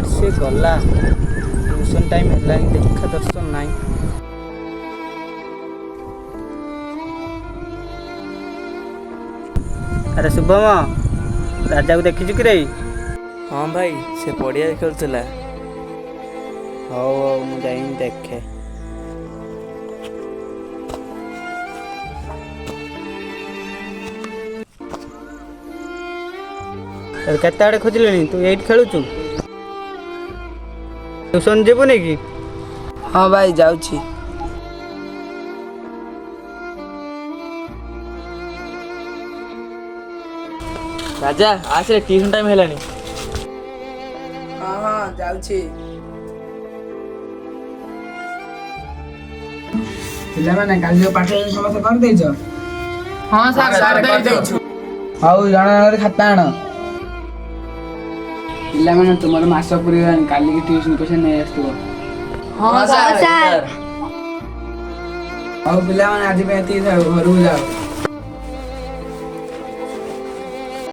କୁଆଡ଼େ ସେ ଗଲା? ଟ୍ୟୁସନ୍ ଟାଇମ୍ ହେଲାଣି, ଦେଖା ଦର୍ଶନ ନାହିଁ। ଆରେ ଶୁଭମ, ରାଜାକୁ ଦେଖିଛୁ କି ରେ? ହଁ ଭାଇ, ସେ ପଡ଼ିଆରେ ଖେଳୁଥିଲା। ହଉ ହଉ, ମୁଁ ଯାଇନି ଦେଖେ। କେତେ ଆଡ଼େ ଖୋଜିଲେଣି, ତୁ ଏଇଠି ଖେଳୁଛୁ? ଟ୍ୟୁସନ୍ ଯିବୁନି କି? ହଁ ଭାଇ, ଯାଉଛି। ରାଜା ଆସେ, ଟ୍ୟୁସନ୍ ଟାଇମ୍ ହେଲାଣି। ହଁ ହଁ, ଯାଉଛି। ପିଲାମାନେ କାଲି ଯୋଉ ପାଠ ସମସ୍ତେ କରିଦେଇଛ? ହଁ ସାର୍ କରିଦେଇଛୁ। ହଉ, ଜଣ ଜଣରେ ଖାତା ଆଣ। ପିଲାମାନେ ତୁମର ମାସ ପୁରିଗଲାଣି, କାଲିକି ଟ୍ୟୁସନ୍ ପଇସା ନେଇ ଆସିଥିବ। ହଁ ସାର୍। ହଉ ପିଲାମାନେ, ଆଜି ପାଇଁ ଏତିକି ଥାଉ, ଘରକୁ ଯାଅ।